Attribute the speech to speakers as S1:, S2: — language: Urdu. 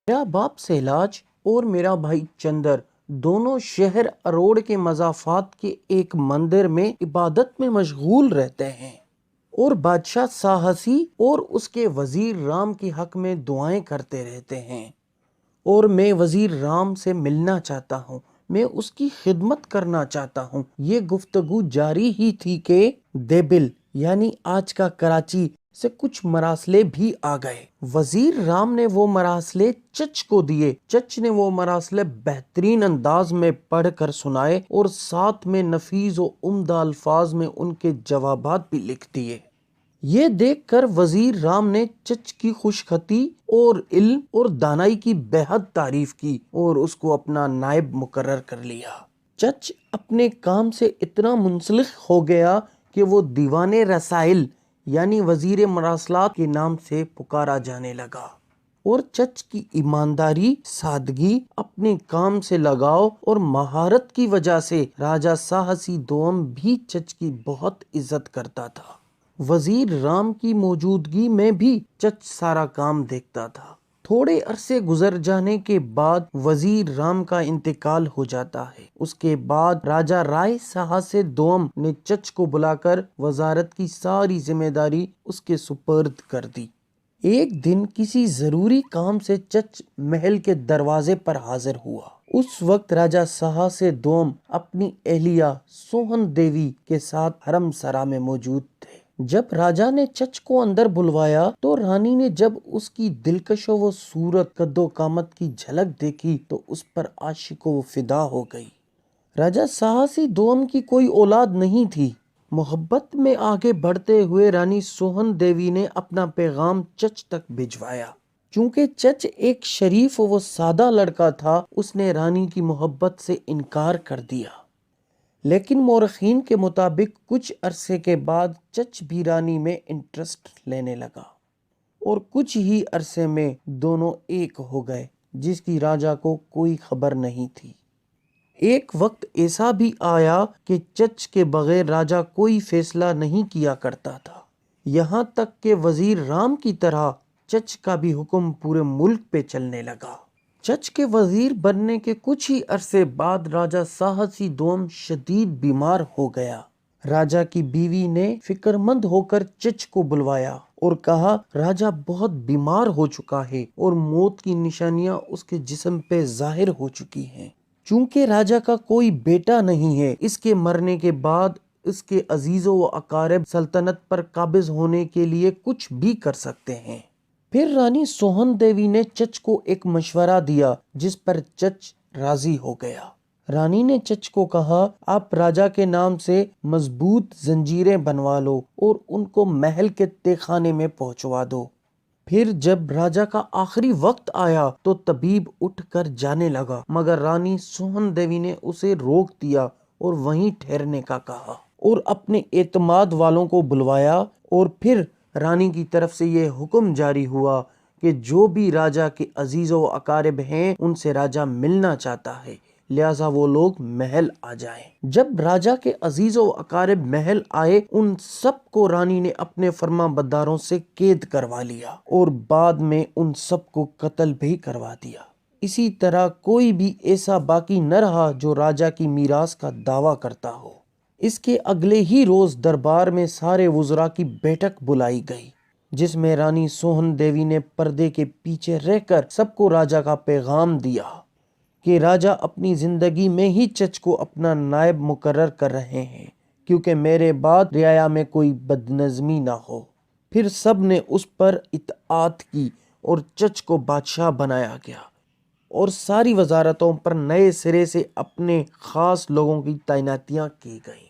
S1: میرا باپ سہلاج اور میرا بھائی چندر دونوں شہر اروڑ کے مضافات کے ایک مندر میں عبادت میں مشغول رہتے ہیں اور بادشاہ ساہسی اور اس کے وزیر رام کے حق میں دعائیں کرتے رہتے ہیں، اور میں وزیر رام سے ملنا چاہتا ہوں، میں اس کی خدمت کرنا چاہتا ہوں۔ یہ گفتگو جاری ہی تھی کہ دیبل یعنی آج کا کراچی سے کچھ مراسلے بھی آ گئے۔ وزیر رام نے وہ مراسلے چچ کو دیے۔ چچ نے وہ مراسلے بہترین انداز میں پڑھ کر سنائے اور ساتھ میں نفیس و عمدہ الفاظ میں ان کے جوابات بھی لکھ دیے۔ یہ دیکھ کر وزیر رام نے چچ کی خوش خطی اور علم اور دانائی کی بے حد تعریف کی اور اس کو اپنا نائب مقرر کر لیا۔ چچ اپنے کام سے اتنا منسلک ہو گیا کہ وہ دیوان رسائل یعنی وزیر مراسلات کے نام سے پکارا جانے لگا، اور چچ کی ایمانداری، سادگی، اپنے کام سے لگاؤ اور مہارت کی وجہ سے راجہ ساہسی دوم بھی چچ کی بہت عزت کرتا تھا۔ وزیر رام کی موجودگی میں بھی چچ سارا کام دیکھتا تھا۔ تھوڑے عرصے گزر جانے کے بعد وزیر رام کا انتقال ہو جاتا ہے۔ اس کے بعد راجہ رائے سہاسے دوم نے چچ کو بلا کر وزارت کی ساری ذمہ داری اس کے سپرد کر دی۔ ایک دن کسی ضروری کام سے چچ محل کے دروازے پر حاضر ہوا۔ اس وقت راجہ سہاسے دوم اپنی اہلیہ سوہن دیوی کے ساتھ حرم سرا میں موجود تھے۔ جب راجہ نے چچ کو اندر بلوایا تو رانی نے جب اس کی دلکش و صورت قد و قامت کی جھلک دیکھی تو اس پر عاشق و فدا ہو گئی۔ راجہ سہاسی دوم کی کوئی اولاد نہیں تھی۔ محبت میں آگے بڑھتے ہوئے رانی سوہن دیوی نے اپنا پیغام چچ تک بھجوایا۔ چونکہ چچ ایک شریف و سادہ لڑکا تھا، اس نے رانی کی محبت سے انکار کر دیا۔ لیکن مورخین کے مطابق کچھ عرصے کے بعد چچ بھی رانی میں انٹرسٹ لینے لگا اور کچھ ہی عرصے میں دونوں ایک ہو گئے، جس کی راجہ کو کوئی خبر نہیں تھی۔ ایک وقت ایسا بھی آیا کہ چچ کے بغیر راجہ کوئی فیصلہ نہیں کیا کرتا تھا، یہاں تک کہ وزیر رام کی طرح چچ کا بھی حکم پورے ملک پہ چلنے لگا۔ چچ کے وزیر بننے کے کچھ ہی عرصے بعد راجہ ساہسی دوم شدید بیمار ہو گیا۔ راجہ کی بیوی نے فکر مند ہو کر چچ کو بلوایا اور کہا، راجہ بہت بیمار ہو چکا ہے اور موت کی نشانیاں اس کے جسم پہ ظاہر ہو چکی ہیں۔ چونکہ راجہ کا کوئی بیٹا نہیں ہے، اس کے مرنے کے بعد اس کے عزیزوں و اقارب سلطنت پر قابض ہونے کے لیے کچھ بھی کر سکتے ہیں۔ پھر رانی سوہن دیوی نے چچ کو ایک مشورہ دیا جس پر چچ راضی ہو گیا۔ رانی نے چچ کو کہا، آپ راجہ کے نام سے مضبوط زنجیریں بنوا لو اور ان کو محل کے تہہ خانے میں پہنچوا دو۔ پھر جب راجہ کا آخری وقت آیا تو طبیب اٹھ کر جانے لگا، مگر رانی سوہن دیوی نے اسے روک دیا اور وہیں ٹھہرنے کا کہا اور اپنے اعتماد والوں کو بلوایا، اور پھر رانی کی طرف سے یہ حکم جاری ہوا کہ جو بھی راجہ کے عزیز و اقارب ہیں ان سے راجہ ملنا چاہتا ہے، لہٰذا وہ لوگ محل آ جائیں۔ جب راجہ کے عزیز و اقارب محل آئے، ان سب کو رانی نے اپنے فرما برداروں سے قید کروا لیا اور بعد میں ان سب کو قتل بھی کروا دیا۔ اسی طرح کوئی بھی ایسا باقی نہ رہا جو راجہ کی میراث کا دعویٰ کرتا ہو۔ اس کے اگلے ہی روز دربار میں سارے وزراء کی بیٹھک بلائی گئی، جس میں رانی سوہن دیوی نے پردے کے پیچھے رہ کر سب کو راجہ کا پیغام دیا کہ راجہ اپنی زندگی میں ہی چچ کو اپنا نائب مقرر کر رہے ہیں، کیونکہ میرے بعد رعایا میں کوئی بدنظمی نہ ہو۔ پھر سب نے اس پر اطاعت کی اور چچ کو بادشاہ بنایا گیا اور ساری وزارتوں پر نئے سرے سے اپنے خاص لوگوں کی تعیناتیاں کی گئیں۔